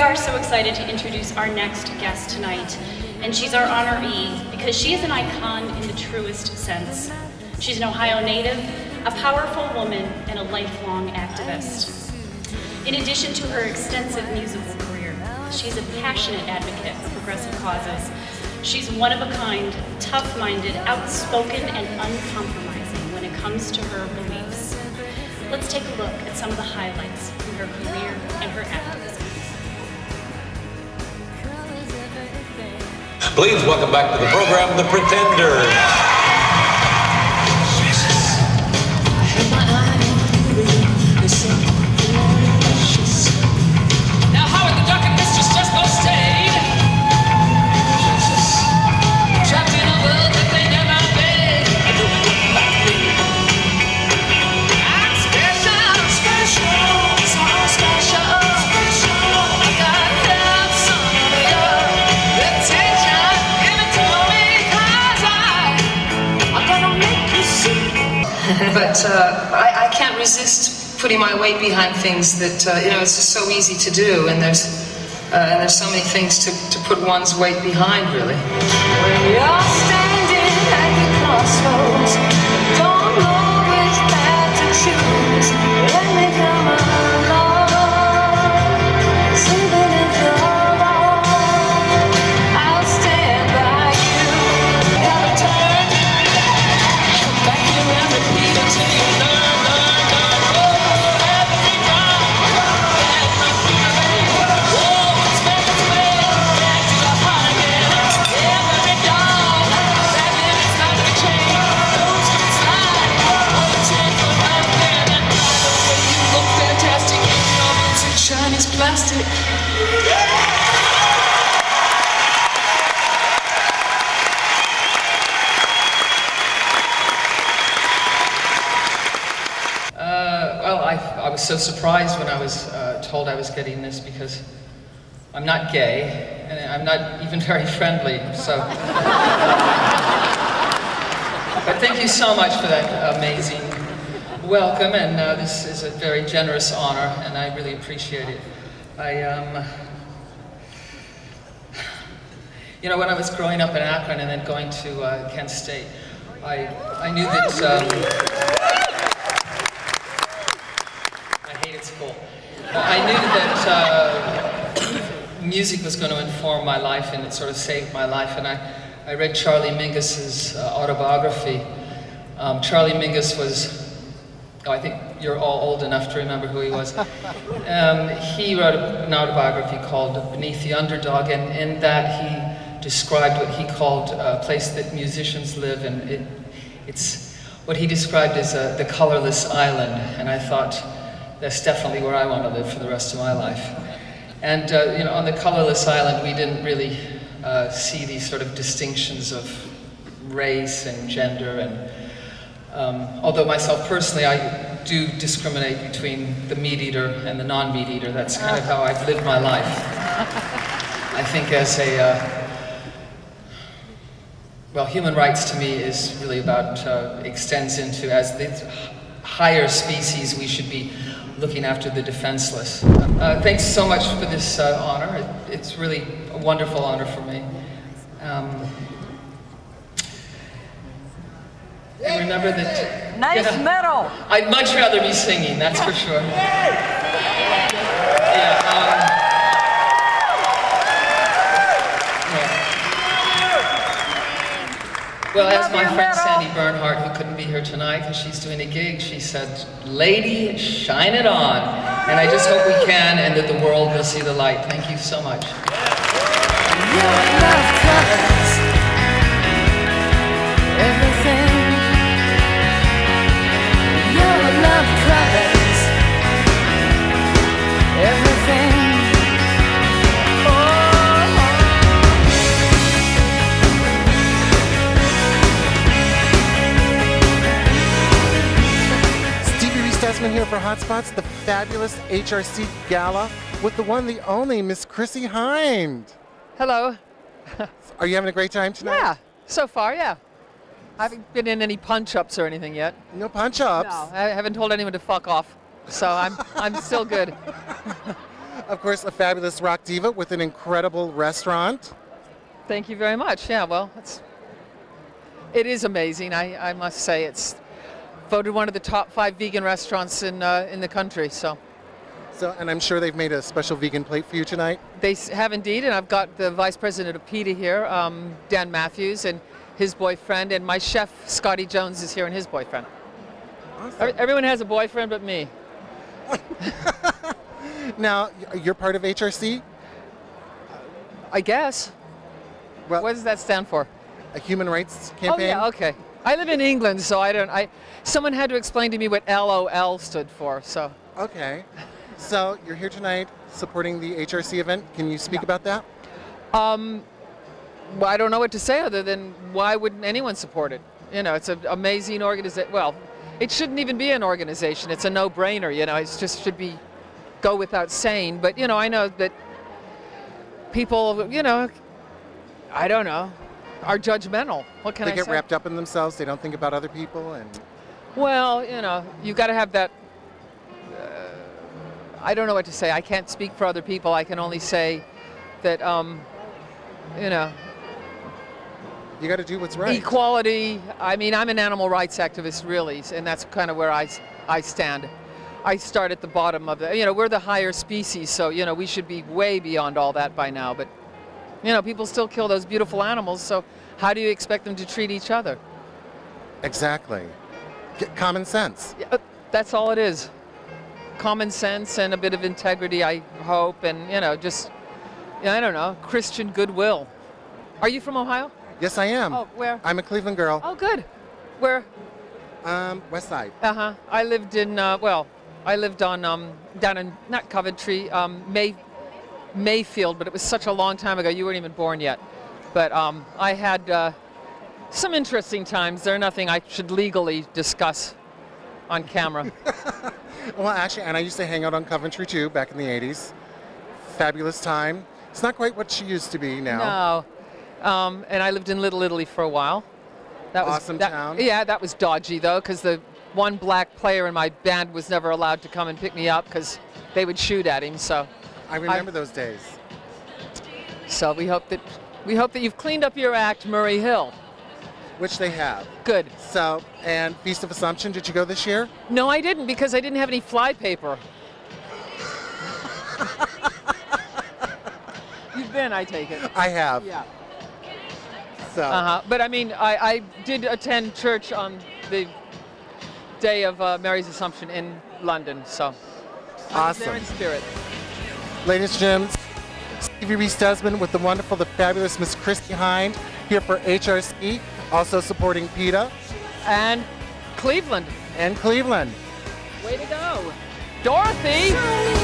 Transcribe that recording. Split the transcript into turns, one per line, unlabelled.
are so excited to introduce our next guest tonight, and she's our honoree because she is an icon in the truest sense. She's an Ohio native, a powerful woman, and a lifelong activist. In addition to her extensive musical career, she's a passionate advocate for progressive causes. She's one of a kind, tough-minded, outspoken, and uncompromising when it comes to her beliefs. Let's take a look at some of the highlights from her career and her activism.
Please welcome back to the program, The Pretenders.
Now Howard the Duck and Mistress just go stayed, trapped in a world that they never made. I'm special, special, so special. I got help, some of your attention. Give it to me, 'cause I'm gonna make you see. But I can't resist putting my weight behind things that, you know, it's just so easy to do, and there's so many things to put one's weight behind, really. When you're standing at the crossroads, don't know which path to choose, let me come along, even if you're wrong, I'll stand by you. Gotta turn, come back around, repeat until you learn. Plastic. Well, I was so surprised when I was told I was getting this, because I'm not gay and I'm not even very friendly. So, but thank you so much for that amazing welcome, and this is a very generous honor, and I really appreciate it. You know, when I was growing up in Akron and then going to Kent State, I knew that, I hated school. I knew that music was going to inform my life, and it sort of saved my life, and I read Charlie Mingus's autobiography. Charlie Mingus was, I think you're all old enough to remember who he was. He wrote an autobiography called Beneath the Underdog, and in that he described what he called a place that musicians live in. It's what he described as the colorless island, and I thought, that's definitely where I want to live for the rest of my life. And you know, on the colorless island, we didn't really see these sort of distinctions of race and gender, and although myself personally, I do discriminate between the meat eater and the non-meat eater. That's kind of how I've lived my life. I think as a, well, human rights to me is really about, extends into, as the higher species, we should be looking after the defenseless. Thanks so much for this honor. It's really a wonderful honor for me. And remember that...
Nice medal!
I'd much rather be singing, that's for sure. Well, as my friend Sandy Bernhardt, who couldn't be here tonight because she's doing a gig, she said, "Lady, shine it on." And I just hope we can, and that the world will see the light. Thank you so much.
Stevie Reese Desmond here for Hotspots, the fabulous HRC Gala with the one, the only, Miss Chrissie Hynde.
Hello.
Are you having a great time tonight?
Yeah, so far, yeah. I haven't been in any punch-ups or anything yet.
No punch-ups?
No, I haven't told anyone to fuck off, so I'm still good.
Of course, a fabulous rock diva with an incredible restaurant.
Thank you very much. Yeah, well, it is amazing. I must say, it's voted one of the top 5 vegan restaurants in the country. So,
And I'm sure they've made a special vegan plate for you tonight.
they have indeed, and I've got the vice president of PETA here, Dan Matthews, and his boyfriend, and my chef Scotty Jones is here, and his boyfriend.
Awesome.
Everyone has a boyfriend but me.
Now, you're part of HRC?
I guess.
Well,
What does that stand for?
a human rights campaign?
Oh yeah, okay. I live in England, so someone had to explain to me what LOL stood for, so.
Okay. So you're here tonight supporting the HRC event. Can you speak about that?
Well, I don't know what to say other than why wouldn't anyone support it? You know, it's an amazing organization. Well, it shouldn't even be an organization. It's a no-brainer, you know. It just should go without saying. But, you know, I know that people, you know, I don't know, are judgmental. What can I say?
They get wrapped up in themselves. They don't think about other people. And
Well, you know, you got to have that. I don't know what to say. I can't speak for other people. I can only say that, you know,
you got to do what's right.
equality. I mean, I'm an animal rights activist, really, and that's kind of where I stand. I start at the bottom of the. You know, we're the higher species, so you know we should be way beyond all that by now. But you know, people still kill those beautiful animals. So how do you expect them to treat each other?
Exactly. Common sense.
Yeah, that's all it is. Common sense and a bit of integrity, I hope, and you know, just I don't know, Christian goodwill. Are you from Ohio?
Yes, I am.
Oh, where?
I'm a Cleveland girl.
Oh, good. Where?
West Side.
I lived in I lived on down in not Coventry, Mayfield, but it was such a long time ago. You weren't even born yet. But I had some interesting times. They're nothing I should legally discuss on camera.
Well, actually, and I used to hang out on Coventry too back in the 80s. Fabulous time. It's not quite what she used to be now.
No. And I lived in Little Italy for a while. That was
Awesome town.
Yeah, that was dodgy though, because the one black player in my band was never allowed to come and pick me up because they would shoot at him. So
I remember those days.
So we hope that you've cleaned up your act, Murray Hill.
Which they have.
Good.
So, and Feast of Assumption, did you go this year?
No, I didn't because I didn't have any fly paper. You've been, I take it.
I have.
Yeah.
So.
But I mean, I did attend church on the day of Mary's Assumption in London, so. I was there
Awesome.
in spirit.
Ladies and gentlemen, Stevie Reese Desmond with the wonderful, the fabulous Miss Chrissie Hynde here for HRC, also supporting PETA.
And Cleveland.
And Cleveland.
Way to go. Dorothy!